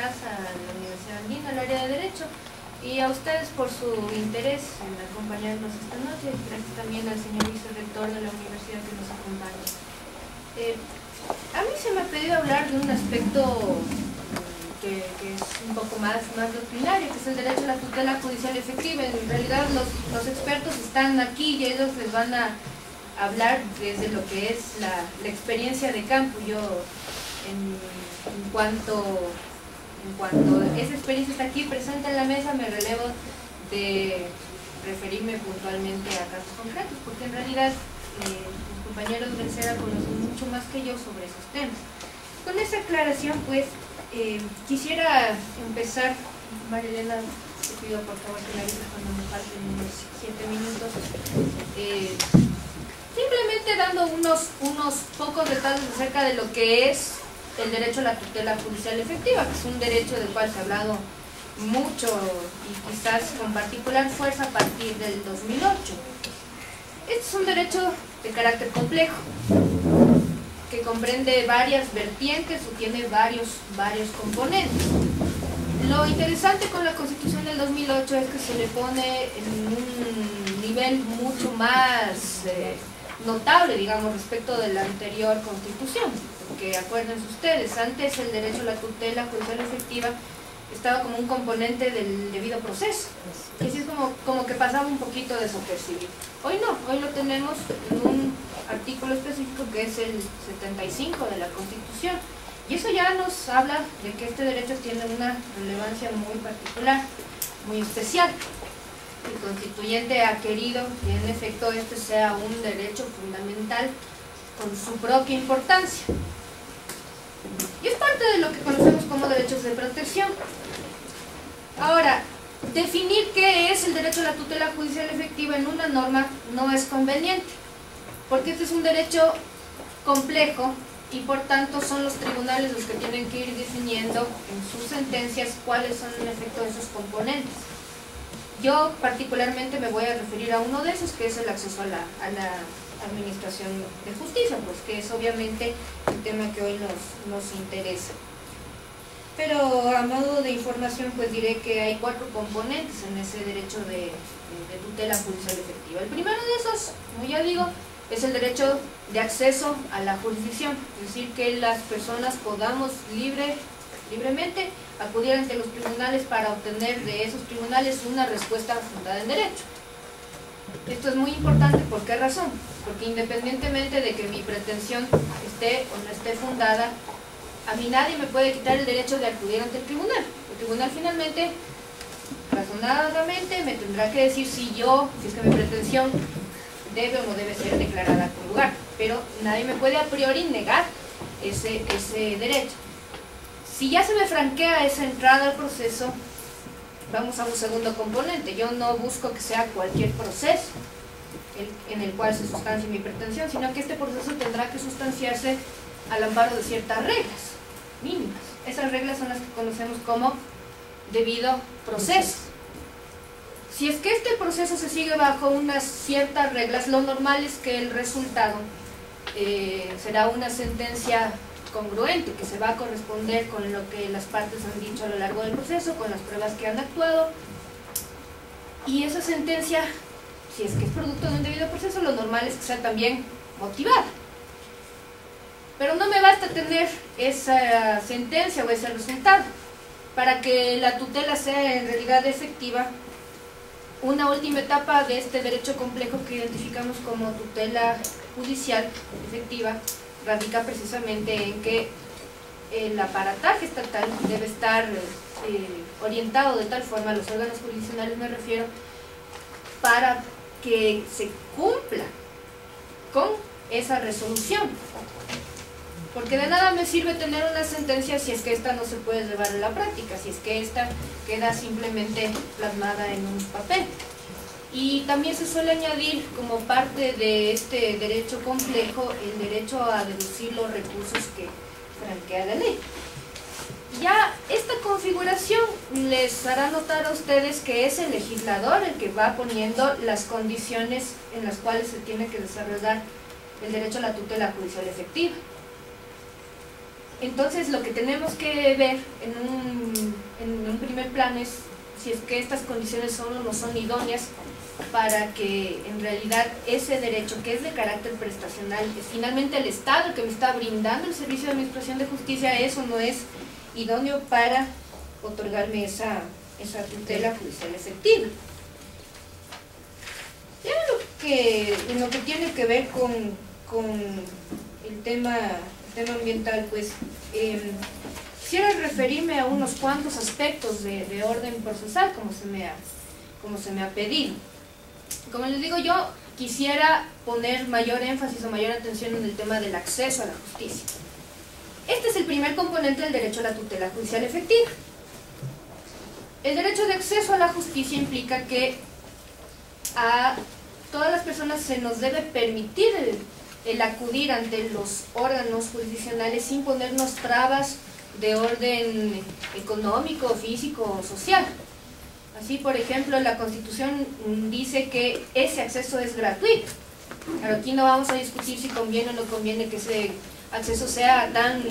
casa, a la Universidad Andina, al área de Derecho, y a ustedes por su interés en acompañarnos esta noche. Gracias también al señor vicerrector de la universidad que nos acompaña. A mí se me ha pedido hablar de un aspecto que es un poco más doctrinario, que es el derecho a la tutela judicial efectiva. En realidad los expertos están aquí y ellos les van a hablar desde lo que es la experiencia de campo. Yo en cuanto esa experiencia está aquí presente en la mesa, me relevo de referirme puntualmente a casos concretos, porque en realidad los compañeros del CEDA conocen mucho más que yo sobre esos temas. Con esa aclaración, pues, quisiera empezar. Marilena, te pido por favor que la avises cuando me falten unos 7 minutos. Simplemente dando unos pocos detalles acerca de lo que es el derecho a la tutela judicial efectiva, que es un derecho del cual se ha hablado mucho y quizás con particular fuerza a partir del 2008. Este es un derecho de carácter complejo, que comprende varias vertientes o tiene varios componentes. Lo interesante con la Constitución del 2008 es que se le pone en un nivel mucho más notable, digamos, respecto de la anterior Constitución. Porque acuérdense ustedes, antes el derecho a la tutela judicial efectiva estaba como un componente del debido proceso, y así es como que pasaba un poquito desapercibido. Hoy no, hoy lo tenemos en un artículo específico que es el 75 de la Constitución, y eso ya nos habla de que este derecho tiene una relevancia muy particular, muy especial. El constituyente ha querido que en efecto este sea un derecho fundamental con su propia importancia. Y es parte de lo que conocemos como derechos de protección. Ahora, definir qué es el derecho a la tutela judicial efectiva en una norma no es conveniente, porque este es un derecho complejo y por tanto son los tribunales los que tienen que ir definiendo en sus sentencias cuáles son en efecto esos componentes. Yo particularmente me voy a referir a uno de esos, que es el acceso a la administración de justicia, pues que es obviamente el tema que hoy nos interesa. Pero a modo de información, pues diré que hay 4 componentes en ese derecho de tutela judicial efectiva. El primero de esos, como ya digo, es el derecho de acceso a la jurisdicción, es decir, que las personas podamos libremente acudir ante los tribunales para obtener de esos tribunales una respuesta fundada en derecho. Esto es muy importante, ¿por qué razón? Porque independientemente de que mi pretensión esté o no esté fundada, a mí nadie me puede quitar el derecho de acudir ante el tribunal. El tribunal finalmente, razonadamente, me tendrá que decir si es que mi pretensión debe o no debe ser declarada con lugar, pero nadie me puede a priori negar ese derecho. Si ya se me franquea esa entrada al proceso, vamos a un segundo componente. Yo no busco que sea cualquier proceso en el cual se sustancie mi pretensión, sino que este proceso tendrá que sustanciarse al amparo de ciertas reglas mínimas. Esas reglas son las que conocemos como debido proceso. Si es que este proceso se sigue bajo unas ciertas reglas, lo normal es que el resultado será una sentencia congruente, que se va a corresponder con lo que las partes han dicho a lo largo del proceso, con las pruebas que han actuado, y esa sentencia, si es que es producto de un debido proceso, lo normal es que sea también motivada. Pero no me basta tener esa sentencia o ese resultado. Para que la tutela sea en realidad efectiva, una última etapa de este derecho complejo que identificamos como tutela judicial efectiva radica precisamente en que el aparataje estatal debe estar orientado de tal forma, a los órganos jurisdiccionales me refiero, para que se cumpla con esa resolución. Porque de nada me sirve tener una sentencia si es que esta no se puede llevar a la práctica, si es que esta queda simplemente plasmada en un papel. Y también se suele añadir como parte de este derecho complejo el derecho a deducir los recursos que franquea la ley. Ya esta configuración les hará notar a ustedes que es el legislador el que va poniendo las condiciones en las cuales se tiene que desarrollar el derecho a la tutela judicial efectiva. Entonces lo que tenemos que ver en un primer plano es si es que estas condiciones son o no son idóneas para que en realidad ese derecho que es de carácter prestacional, es finalmente el Estado el que me está brindando el servicio de administración de justicia, eso no es idóneo para otorgarme esa tutela judicial efectiva. Ya en lo que tiene que ver con el tema ambiental, pues quisiera referirme a unos cuantos aspectos de orden procesal como se me ha pedido. Como les digo, yo quisiera poner mayor énfasis o mayor atención en el tema del acceso a la justicia. Este es el primer componente del derecho a la tutela judicial efectiva. El derecho de acceso a la justicia implica que a todas las personas se nos debe permitir el acudir ante los órganos jurisdiccionales sin ponernos trabas de orden económico, físico o social. Así, por ejemplo, la Constitución dice que ese acceso es gratuito. Claro, aquí no vamos a discutir si conviene o no conviene que ese acceso sea tan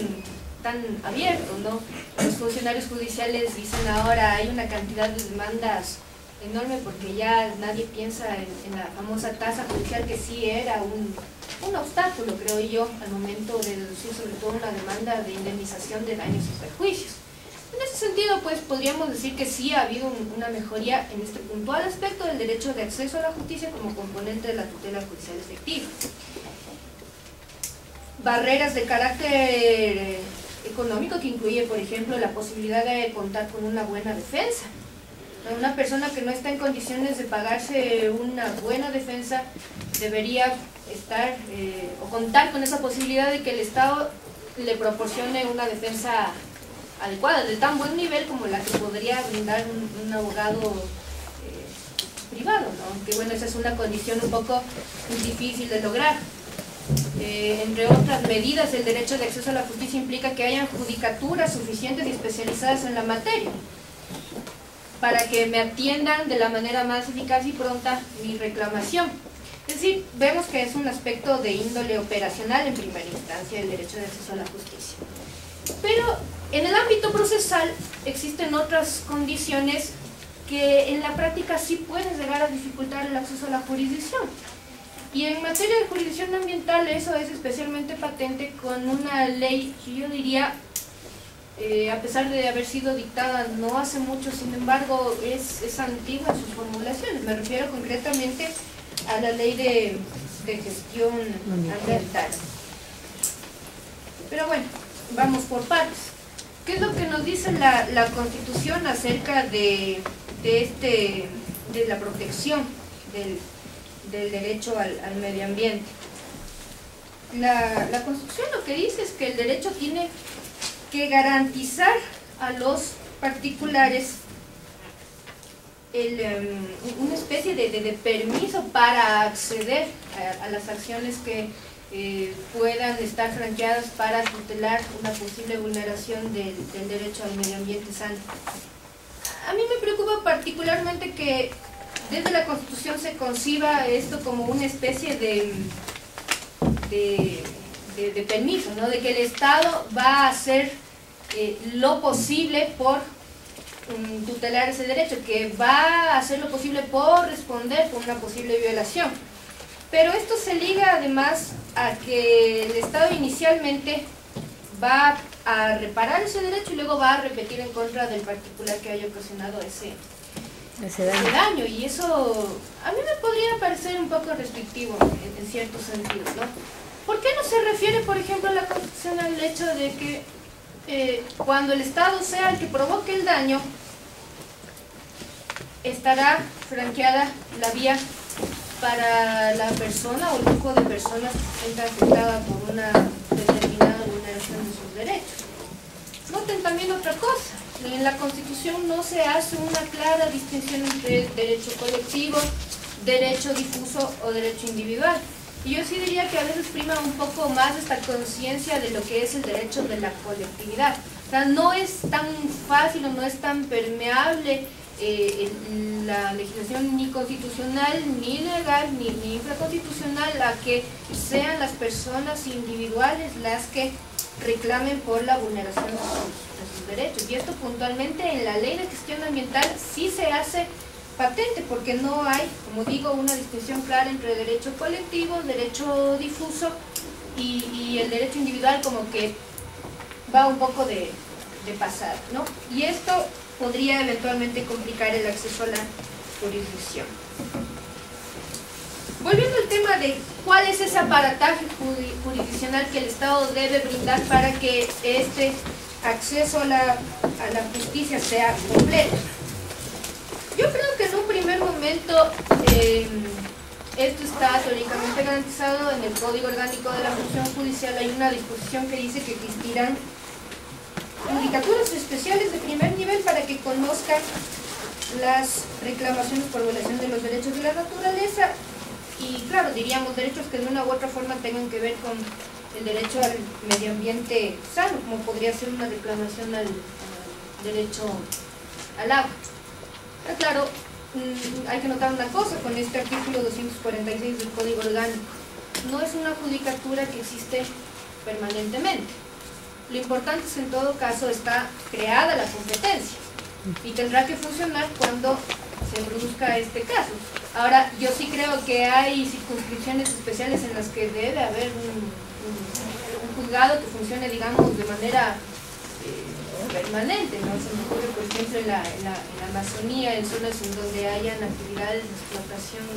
abierto, ¿no? Los funcionarios judiciales dicen ahora hay una cantidad de demandas enorme porque ya nadie piensa en la famosa tasa judicial, que sí era un obstáculo, creo yo, al momento de deducir sobre todo una demanda de indemnización de daños y perjuicios. En ese sentido, pues podríamos decir que sí ha habido una mejoría en este puntual aspecto del derecho de acceso a la justicia como componente de la tutela judicial efectiva. Barreras de carácter económico que incluye, por ejemplo, la posibilidad de contar con una buena defensa. Una persona que no está en condiciones de pagarse una buena defensa debería estar o contar con esa posibilidad de que el Estado le proporcione una defensa adecuada, de tan buen nivel como la que podría brindar un abogado privado, ¿no? Aunque bueno, esa es una condición un poco difícil de lograr. Entre otras medidas, el derecho de acceso a la justicia implica que hayan judicaturas suficientes y especializadas en la materia para que me atiendan de la manera más eficaz y pronta mi reclamación. Es decir, vemos que es un aspecto de índole operacional en primera instancia el derecho de acceso a la justicia. Pero en el ámbito procesal existen otras condiciones que en la práctica sí pueden llegar a dificultar el acceso a la jurisdicción. Y en materia de jurisdicción ambiental eso es especialmente patente con una ley que yo diría, a pesar de haber sido dictada no hace mucho, sin embargo es antigua en sus formulaciones. Me refiero concretamente a la ley de gestión ambiental. Pero bueno, vamos por partes. ¿Qué es lo que nos dice la Constitución acerca de la protección del derecho al medio ambiente? La Constitución lo que dice es que el derecho tiene que garantizar a los particulares una especie de permiso para acceder a las acciones que puedan estar franqueadas para tutelar una posible vulneración del derecho al medio ambiente sano. A mí me preocupa particularmente que desde la Constitución se conciba esto como una especie de permiso, ¿no? De que el Estado va a hacer lo posible por tutelar ese derecho, que va a hacer lo posible por responder por una posible violación. Pero esto se liga además a que el Estado inicialmente va a reparar ese derecho y luego va a repetir en contra del particular que haya ocasionado ese daño. Y eso a mí me podría parecer un poco restrictivo en cierto sentido, ¿no? ¿Por qué no se refiere, por ejemplo, a la Constitución al hecho de que cuando el Estado sea el que provoque el daño, estará franqueada la vía para la persona o el grupo de personas que se sienta afectada por una determinada vulneración de sus derechos? Noten también otra cosa: en la Constitución no se hace una clara distinción entre derecho colectivo, derecho difuso o derecho individual. Y yo sí diría que a veces prima un poco más esta conciencia de lo que es el derecho de la colectividad. O sea, no es tan fácil o no es tan permeable la legislación ni constitucional, ni legal, ni infraconstitucional a que sean las personas individuales las que reclamen por la vulneración de sus derechos. Y esto puntualmente en la Ley de Gestión Ambiental sí se hace patente, porque no hay, como digo, una distinción clara entre derecho colectivo, derecho difuso y el derecho individual, como que va un poco de pasar, ¿no? Y esto podría eventualmente complicar el acceso a la jurisdicción. Volviendo al tema de cuál es ese aparataje jurisdiccional que el Estado debe brindar para que este acceso a la justicia sea completo. Yo creo que en un primer momento esto está teóricamente garantizado en el Código Orgánico de la Función Judicial. Hay una disposición que dice que existirán judicaturas especiales de primer nivel para que conozcan las reclamaciones por violación de los derechos de la naturaleza y, claro, diríamos derechos que de una u otra forma tengan que ver con el derecho al medio ambiente sano, como podría ser una reclamación al derecho al agua. Pero claro, hay que notar una cosa con este artículo 246 del Código Orgánico. No es una judicatura que existe permanentemente. Lo importante es, en todo caso, está creada la competencia y tendrá que funcionar cuando se produzca este caso. Ahora, yo sí creo que hay circunscripciones especiales en las que debe haber un juzgado que funcione, digamos, de manera permanente, ¿no? Se me ocurre, por ejemplo, en la Amazonía, en zonas en donde hayan actividades de explotación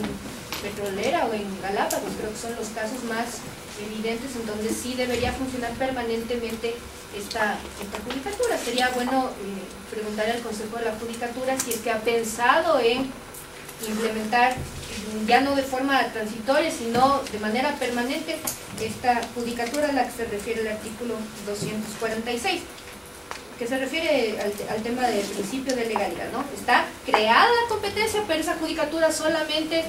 petrolera, o en Galápagos, creo que son los casos más evidentes en donde sí debería funcionar permanentemente esta judicatura. Sería bueno preguntarle al Consejo de la Judicatura si es que ha pensado en implementar, ya no de forma transitoria, sino de manera permanente, esta judicatura a la que se refiere el artículo 246, que se refiere al tema del principio de legalidad, ¿no? Está creada la competencia, pero esa judicatura solamente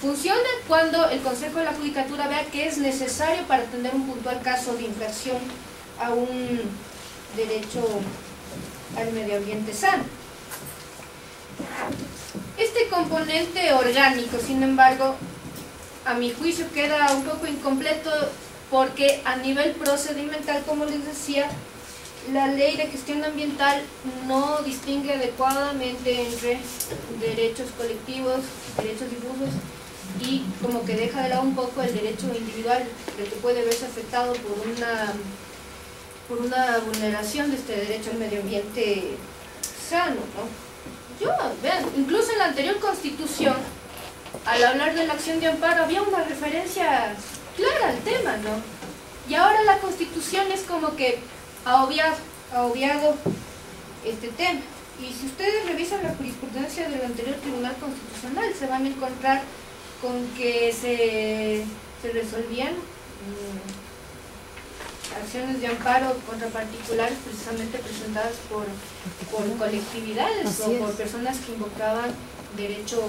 funciona cuando el Consejo de la Judicatura vea que es necesario para atender un puntual caso de infracción a un derecho al medio ambiente sano. Este componente orgánico, sin embargo, a mi juicio queda un poco incompleto, porque a nivel procedimental, como les decía, la Ley de Gestión Ambiental no distingue adecuadamente entre derechos colectivos, derechos difusos, y como que deja de lado un poco el derecho individual, de que puede verse afectado por una vulneración de este derecho al medio ambiente sano, ¿no? Vean, incluso en la anterior Constitución, al hablar de la acción de amparo, había una referencia clara al tema, ¿no? Y ahora la Constitución es como que ha obviado este tema. Y si ustedes revisan la jurisprudencia del anterior Tribunal Constitucional, se van a encontrar con que se resolvían acciones de amparo contra particulares precisamente presentadas por colectividades o por personas que invocaban derechos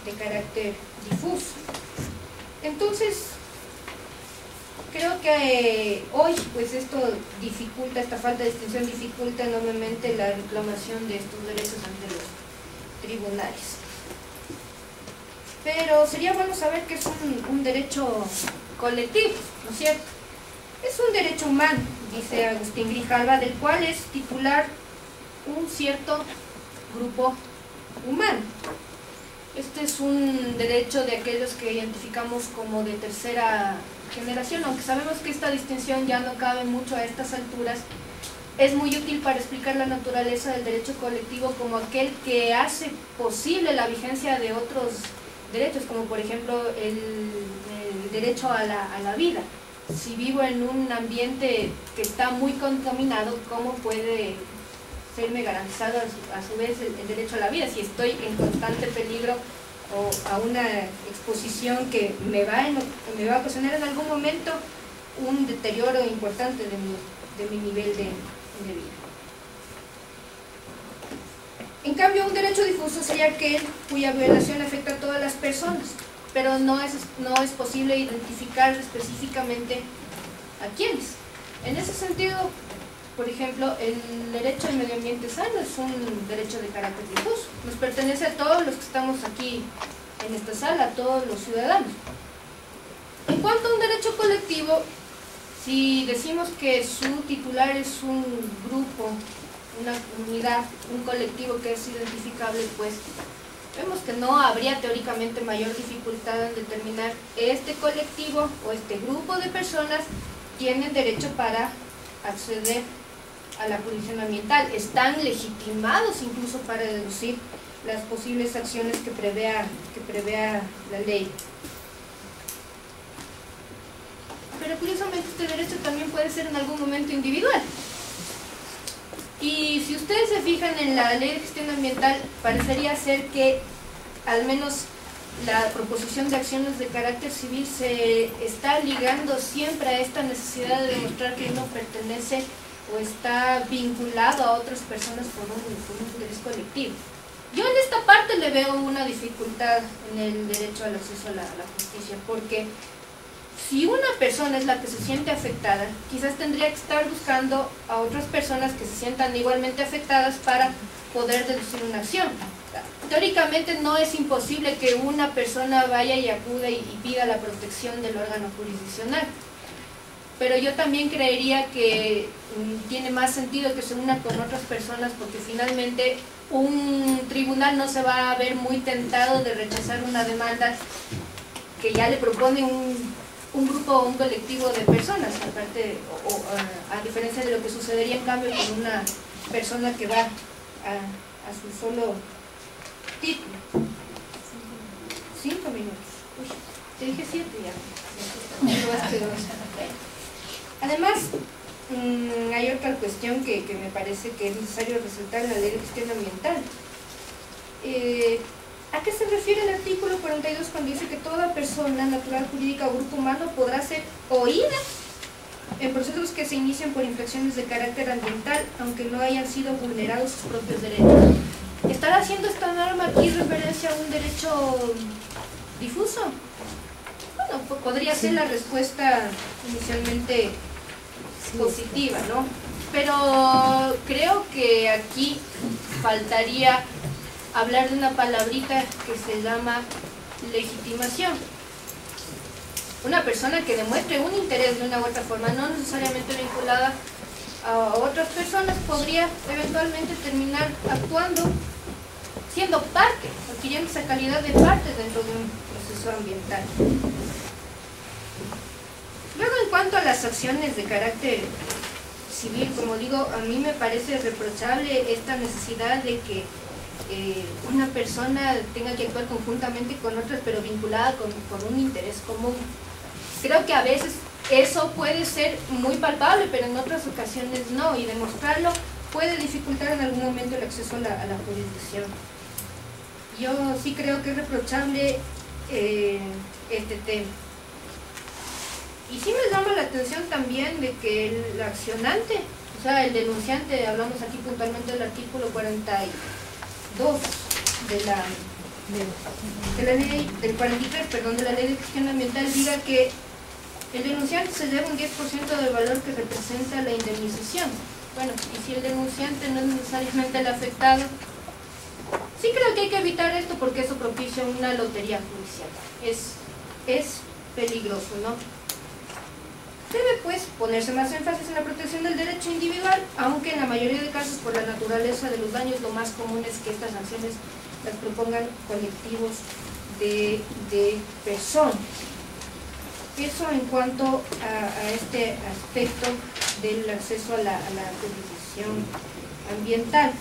de carácter difuso. Entonces, creo que hoy pues esto dificulta, esta falta de distinción dificulta enormemente la reclamación de estos derechos ante los tribunales. Pero sería bueno saber que es un derecho colectivo, ¿no es cierto? Es un derecho humano, dice Agustín Grijalva, del cual es titular un cierto grupo humano. Este es un derecho de aquellos que identificamos como de tercera generación, aunque sabemos que esta distinción ya no cabe mucho a estas alturas. Es muy útil para explicar la naturaleza del derecho colectivo como aquel que hace posible la vigencia de otros derechos, como por ejemplo el derecho a la vida. Si vivo en un ambiente que está muy contaminado, ¿cómo puede serme garantizado a su vez el derecho a la vida? Si estoy en constante peligro o a una exposición que me va a ocasionar en algún momento un deterioro importante de mi nivel de vida. En cambio, un derecho difuso sería aquel cuya violación afecta a todas las personas, pero no es posible identificar específicamente a quiénes. En ese sentido, por ejemplo, el derecho al medio ambiente sano es un derecho de carácter difuso. Nos pertenece a todos los que estamos aquí en esta sala, a todos los ciudadanos. En cuanto a un derecho colectivo, Si decimos que su titular es un grupo, una comunidad, un colectivo que es identificable, pues vemos que no habría teóricamente mayor dificultad en determinar este colectivo o este grupo de personas tienen derecho para acceder a la jurisdicción ambiental, están legitimados incluso para deducir las posibles acciones que prevea la ley. Pero curiosamente este derecho también puede ser en algún momento individual. Y si ustedes se fijan en la ley de gestión ambiental, parecería ser que al menos la proposición de acciones de carácter civil se está ligando siempre a esta necesidad de demostrar que uno pertenece o está vinculado a otras personas por un interés colectivo. Yo en esta parte le veo una dificultad en el derecho al acceso a la justicia, porque si una persona es la que se siente afectada, quizás tendría que estar buscando a otras personas que se sientan igualmente afectadas para poder deducir una acción. Teóricamente no es imposible que una persona vaya y acude y pida la protección del órgano jurisdiccional, pero yo también creería que tiene más sentido que se una con otras personas, porque finalmente un tribunal no se va a ver muy tentado de rechazar una demanda que ya le propone un grupo o un colectivo de personas, aparte, a diferencia de lo que sucedería en cambio con una persona que va a su solo título. 5 minutos. Uy, te dije 7 ya. Además, hay otra cuestión que me parece que es necesario resaltar en la ley de gestión ambiental. ¿A qué se refiere el artículo 42 cuando dice que toda persona natural, jurídica o grupo humano podrá ser oída en procesos que se inician por infracciones de carácter ambiental, aunque no hayan sido vulnerados sus propios derechos? ¿Estará haciendo esta norma aquí referencia a un derecho difuso? Bueno, podría ser la respuesta inicialmente positiva, ¿no? Pero creo que aquí faltaría hablar de una palabrita que se llama legitimación. Una persona que demuestre un interés de una u otra forma, no necesariamente vinculada a otras personas, podría eventualmente terminar actuando, siendo parte, adquiriendo esa calidad de parte dentro de un proceso ambiental. Luego, en cuanto a las acciones de carácter civil, como digo, a mí me parece reprochable esta necesidad de que una persona tenga que actuar conjuntamente con otras, pero vinculada con un interés común. Creo que a veces eso puede ser muy palpable, pero en otras ocasiones no, y demostrarlo puede dificultar en algún momento el acceso a la jurisdicción. Yo sí creo que es reprochable este tema. Y sí me llama la atención también de que el accionante, o sea, el denunciante, hablamos aquí puntualmente del artículo 42 de la ley, del 43, perdón, de la ley de gestión ambiental, diga que el denunciante se lleva un 10% del valor que representa la indemnización. Bueno, y si el denunciante no es necesariamente el afectado, sí creo que hay que evitar esto, porque eso propicia una lotería judicial. Es peligroso, ¿no? Debe pues ponerse más énfasis en la protección del derecho individual, aunque en la mayoría de casos, por la naturaleza de los daños, lo más común es que estas sanciones las propongan colectivos de personas. Eso en cuanto a este aspecto del acceso a la jurisdicción ambiental.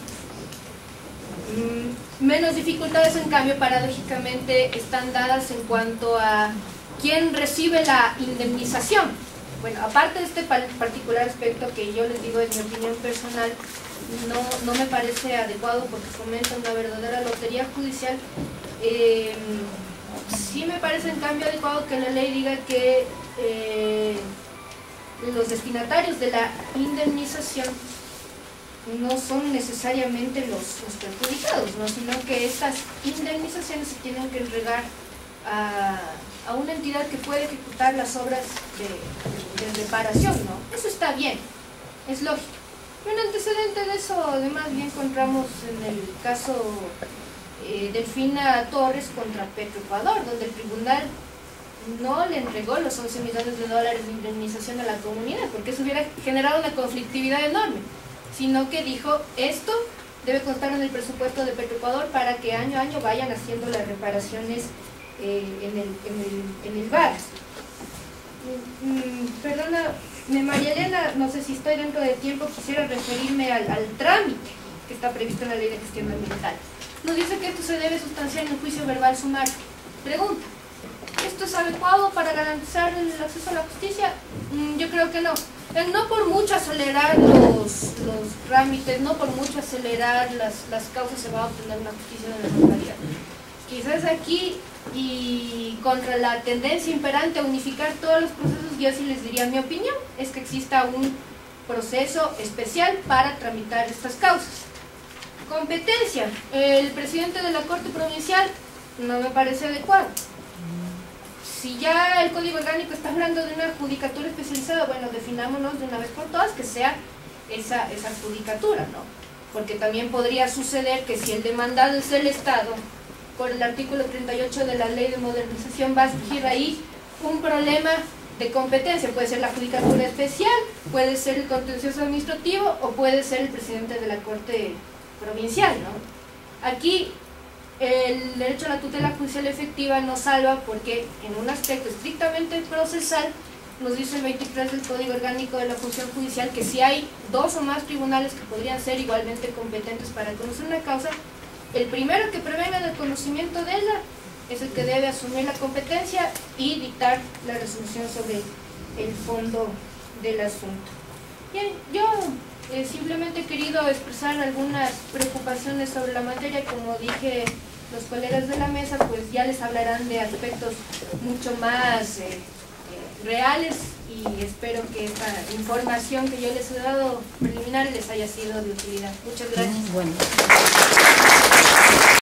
Menos dificultades, en cambio, paradójicamente están dadas en cuanto a quién recibe la indemnización. Bueno, aparte de este particular aspecto que yo les digo es mi opinión personal, no me parece adecuado porque fomenta una verdadera lotería judicial. Sí me parece en cambio adecuado que la ley diga que los destinatarios de la indemnización no son necesariamente los perjudicados, ¿no? Sino que estas indemnizaciones se tienen que entregar a una entidad que puede ejecutar las obras de reparación, ¿no? Eso está bien, es lógico. Un antecedente de eso además bien encontramos en el caso Delfina Torres contra Petroecuador, donde el tribunal no le entregó los 11 millones de dólares de indemnización a la comunidad, porque eso hubiera generado una conflictividad enorme, sino que dijo, esto debe constar en el presupuesto de Petroecuador para que año a año vayan haciendo las reparaciones en el bar. Perdona, María Elena, no sé si estoy dentro de tiempo, quisiera referirme al trámite que está previsto en la Ley de Gestión Ambiental. Nos dice que esto se debe sustanciar en un juicio verbal sumario. Pregunta, ¿esto es adecuado para garantizar el acceso a la justicia? Yo creo que no. No por mucho acelerar los trámites, no por mucho acelerar las causas se va a obtener una justicia de mejor calidad. Quizás aquí, y contra la tendencia imperante a unificar todos los procesos, yo sí les diría, mi opinión es que exista un proceso especial para tramitar estas causas. Competencia. El presidente de la Corte Provincial no me parece adecuado. Si ya el Código Orgánico está hablando de una judicatura especializada, bueno, definámonos de una vez por todas que sea esa judicatura, ¿no? Porque también podría suceder que si el demandado es el Estado, por el artículo 38 de la Ley de Modernización va a surgir ahí un problema de competencia. Puede ser la judicatura especial, puede ser el contencioso administrativo o puede ser el presidente de la Corte Provincial, ¿no? Aquí el derecho a la tutela judicial efectiva nos salva porque en un aspecto estrictamente procesal nos dice el 23 del Código Orgánico de la Función Judicial que si hay dos o más tribunales que podrían ser igualmente competentes para conocer una causa, el primero que prevenga del conocimiento de ella es el que debe asumir la competencia y dictar la resolución sobre el fondo del asunto. Bien, yo simplemente he querido expresar algunas preocupaciones sobre la materia. Como dije, los colegas de la mesa pues ya les hablarán de aspectos mucho más reales, y espero que esta información que yo les he dado preliminar les haya sido de utilidad. Muchas gracias. Bueno.